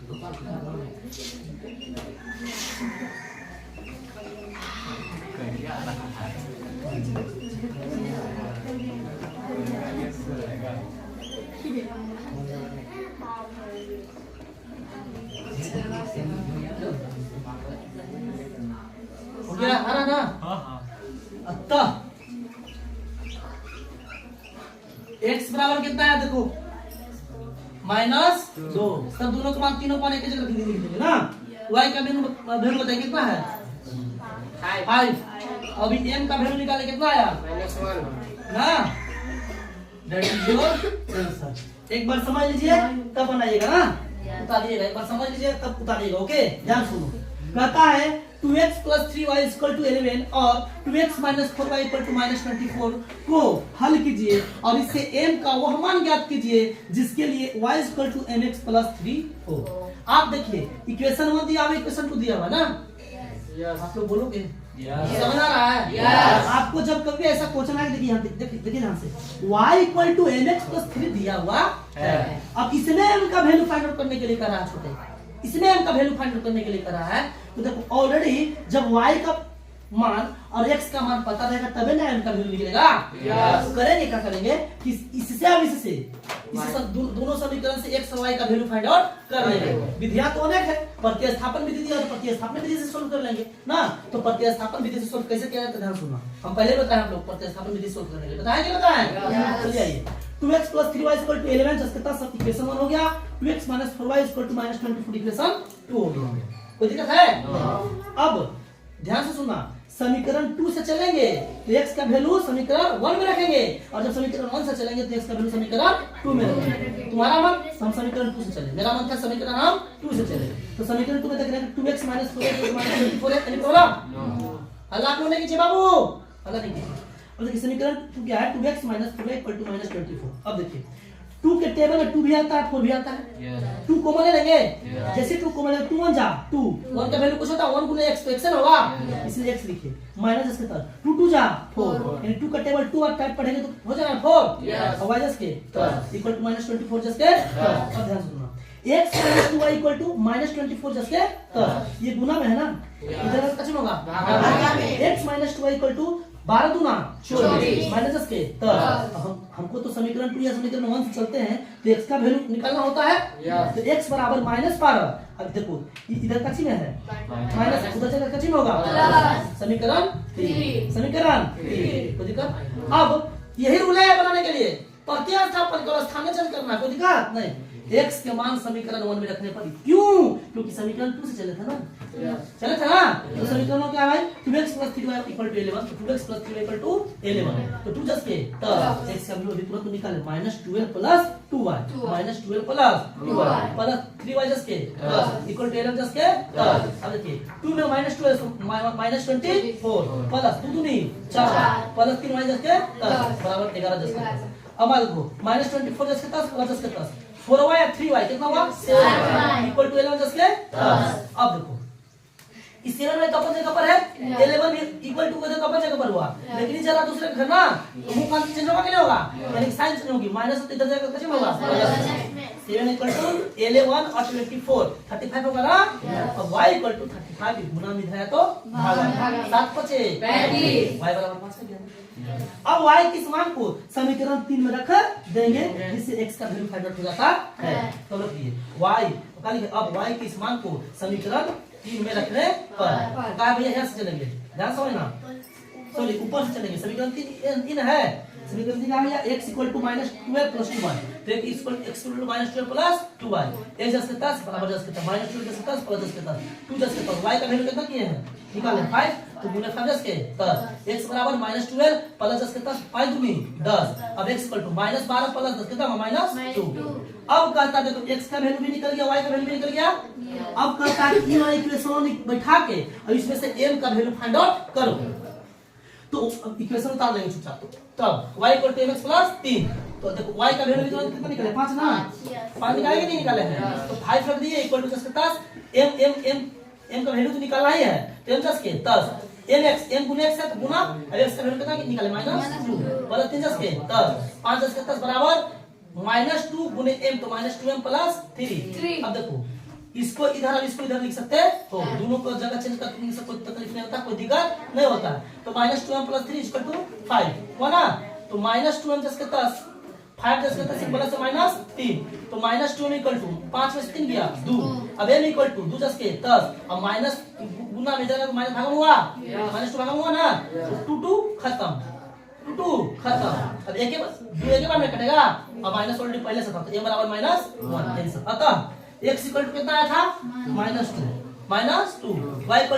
हो गया आ रहा ना? अतः x बराबर कितना है देखो -2। सब दोनों का मान तीनों का मान एक जगह लिख देंगे ना। y का वैल्यू बताइए कितना है 5। अभी m का वैल्यू निकाले कितना आया -1 ना। That is your answer. एक बार समझ लीजिए तब बनाइएगा ना, उतारिएगा। एक बार समझ लीजिए तब उतारिएगा। ओके ध्यान सुनो। कहता है 2x + 3y = 11 और 2x - 4y = -24 को हल कीजिए और इससे m का वह मान ज्ञात कीजिए जिसके लिए y = mx + 3 हो। आप देखिए इक्वेशन 1 दिया हुआ, इक्वेशन 2 दिया हुआ ना। आप लोग बोलोगे समझ आ रहा है? आपको जब कभी ऐसा क्वेश्चन आए, देखिए देखिए ध्यान से, y = mx + 3 दिया हुआ है। अब इसमें m का वैल्यू फाइंड आउट करने के लिए कर रहा है छोटे, इसमें m का वैल्यू फाइंड आउट करने के लिए कर रहा है। तो देखो ऑलरेडी जब y का मान और x का मान पता रहेगा तभी ना m का वैल्यू निकलेगा। तो करेंगे क्या करेंगे कि इससे अब इससे दोनों समीकरण से x और y का वैल्यू फाइंड आउट कर लेंगे। विधियां तो अनेक है, प्रतिस्थापन विधि दिया तो प्रतिस्थापन विधि से सोल्व कर लेंगे ना। तो प्रतिस्थापन विधि से सोल्व कैसे किया जाता है ध्यान सुनना। हम पहले बताए हम लोग प्रतिस्थापन विधि सोल्व करने के लिए बताया कि बताया। चलिए आइए 2x + 3y = 11 जिसका सब इक्वेशन 1 हो गया। 2x - 4y = -24 इक्वेशन 2 हो गया। कोई दिक्कत है? अब ध्यान से सुनना, समीकरण 2 से चलेंगे तो x का वैल्यू समीकरण 1 में रखेंगे और जब समीकरण 1 से चलेंगे तो x का वैल्यू समीकरण 2 में रखेंगे। तुम्हारा मन हम समीकरण 2 से चले, मेरा मन था समीकरण हम 2 से चले। तो समीकरण 2 में देख रहे हैं 2x - 4y = -24 है। Any problem? अल्लाह को नहीं कीजिए बाबू, अल्लाह नहीं कीजिए। अब देखिए समीकरण 2 क्या है, 2x - 4y = -24। अब देखिए 2 के टेबल में 2 भी आता है 4 भी आता है। 2 कॉमन लेंगे, जैसे 2 कॉमन ले 2 1 जा 2, 1 का वैल्यू कुछ होता है 1 गुने x तो x है होगा, इसलिए x लिखिए माइनस इसके तरफ 2 2 जा 4, यानी 2 का टेबल 2 और टाइप पढ़ेंगे तो हो जाएगा 4 और y जस्ट के इक्वल टू -24 जस्ट के। अब ध्यान सुनना, x - 2y = -24 जस्ट के। ये गुना में है ना, इधर का चिन्ह होगा x - 2y = 12 दूना 24 माइनस के। हमको तो समीकरण 2 या समीकरण 1 से चलते हैं तो x का वैल्यू निकालना होता है। तो x बराबर -12। अब देखो इधर का चिन्ह है माइनस, उधर जगह का चिन्ह होगा समीकरण 3 समीकरण 3। कोई दिक्कत? अब यही रूल है बनाने के लिए, प्रतिस्थापन करो, स्थानांतरण करना, कोई दिक्कत नहीं। x के मान समीकरण 1 में रखने पर, क्यों? क्योंकि समीकरण 2 से चले थे ना, चले थे ना। तो समीकरण क्या है 2x + 3y = 11, तो 2x + 3y = 11। तो 2 जस्ट के तब x का वैल्यू तुरंत निकाले -12 + 2y -12 + 2y plus 3y just के इक्वल टू 11 जस्ट के। अब देखिए 2 में -12 -24 प्लस 2 दूनी 4 प्लस 3y जस्ट के बराबर 11 जस्ट के। अब मान लो -24 जस्ट के 10 प्लस जस्ट के 10 4y या 3y कितना हुआ 7 इक्वल टू 11 जस्ट के 10। अब देखो इस 7 में कपल जगह पर है 11 इक्वल टू जगह कपल जगह पर हुआ, लेकिन इस जगह दूसरे घर ना तो मुंह का चेंज होगा कि नहीं होगा, यानी साइन चेंज होगी, माइनस इधर जगह का चेंज होगा 7 इक्वल टू 11 और 24 35 होगा ना। अब y इक्वल टू 35 गुना में है तो भागा 7 5 35 y बराबर 5 हो गया। अब y किस मान को समीकरण 3 में रख देंगे जिससे x का वैल्यू फाइंड आउट हो जाता है। तो रखिए y अब y किस मान को समीकरण 3 में रखने पर कहा भैया यहाँ से चलेंगे, ध्यान समझना, सॉरी ऊपर से चलेंगे। समीकरण 3 है, समीकरण 3 भैया x इक्वल टू -12 + 2y, तो x equal to -12 + 2y, x just के 10 बराबर जस्ट के 10 -12 जस्ट के 10 प्लस जस्ट के 10 2 जस्ट के 10 y का वैल्यू कितना किए हैं निकाले 5, तो गुना 5 जस्ट के 10 x बराबर -12 प्लस जस्ट के 10 5 दूनी 10। अब x इक्वल टू -12 प्लस 10 कितना -2। अब कहता है देखो x का वैल्यू भी निकल गया, y का वैल्यू भी निकल गया। अब कहता है इन इक्वेशन बैठा के और इसमें से m का वैल्यू फाइंड आउट करो, तो इक्वेशन उतार लेंगे चुपचाप। तब y = mx + 3, तो देखो y का वैल्यू कितना निकले 5 ना, 5 निकाले कि नहीं निकाले हैं, तो 5 रख दिए इक्वल टू 10 के 10 m का वैल्यू तो निकालना ही है, तो m 10 के 10 mx m गुने x है तो गुना, अब x का वैल्यू कितना निकाले -2 प्लस 3 10 के 10 5 10 के 10 बराबर -2 गुने m, तो -2m + 3। अब देखो इसको इधर और इसको इधर लिख सकते हो, दोनों को जगह चेंज करके लिख सकते, कोई तकलीफ नहीं होता, कोई दिक्कत नहीं होता। तो -2m + 3 = 5 हुआ ना। तो -2m + 10 5 + 10 सिंपल से -3, तो -2m = 5 में से 3 गया 2, अब m = 2 + 10, अब माइनस गुना में जाएगा तो माइनस भागा हुआ, -2 भागा हुआ ना, तो 2 खत्म, 2 खत्म। अब एक के बाद में कटेगा, अब माइनस ऑलरेडी पहले से था, तो m = -1 आंसर। अतः x = कितना आया था -2, y =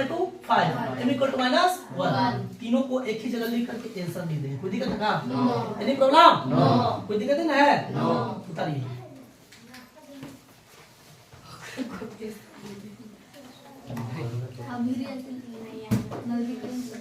5, m = -1। तीनों को एक ही जगह लिख करके आंसर दे देंगे, कोई दिक्कत है क्या? Any problem? कोई दिक्कत नहीं है? उतारिए। अभी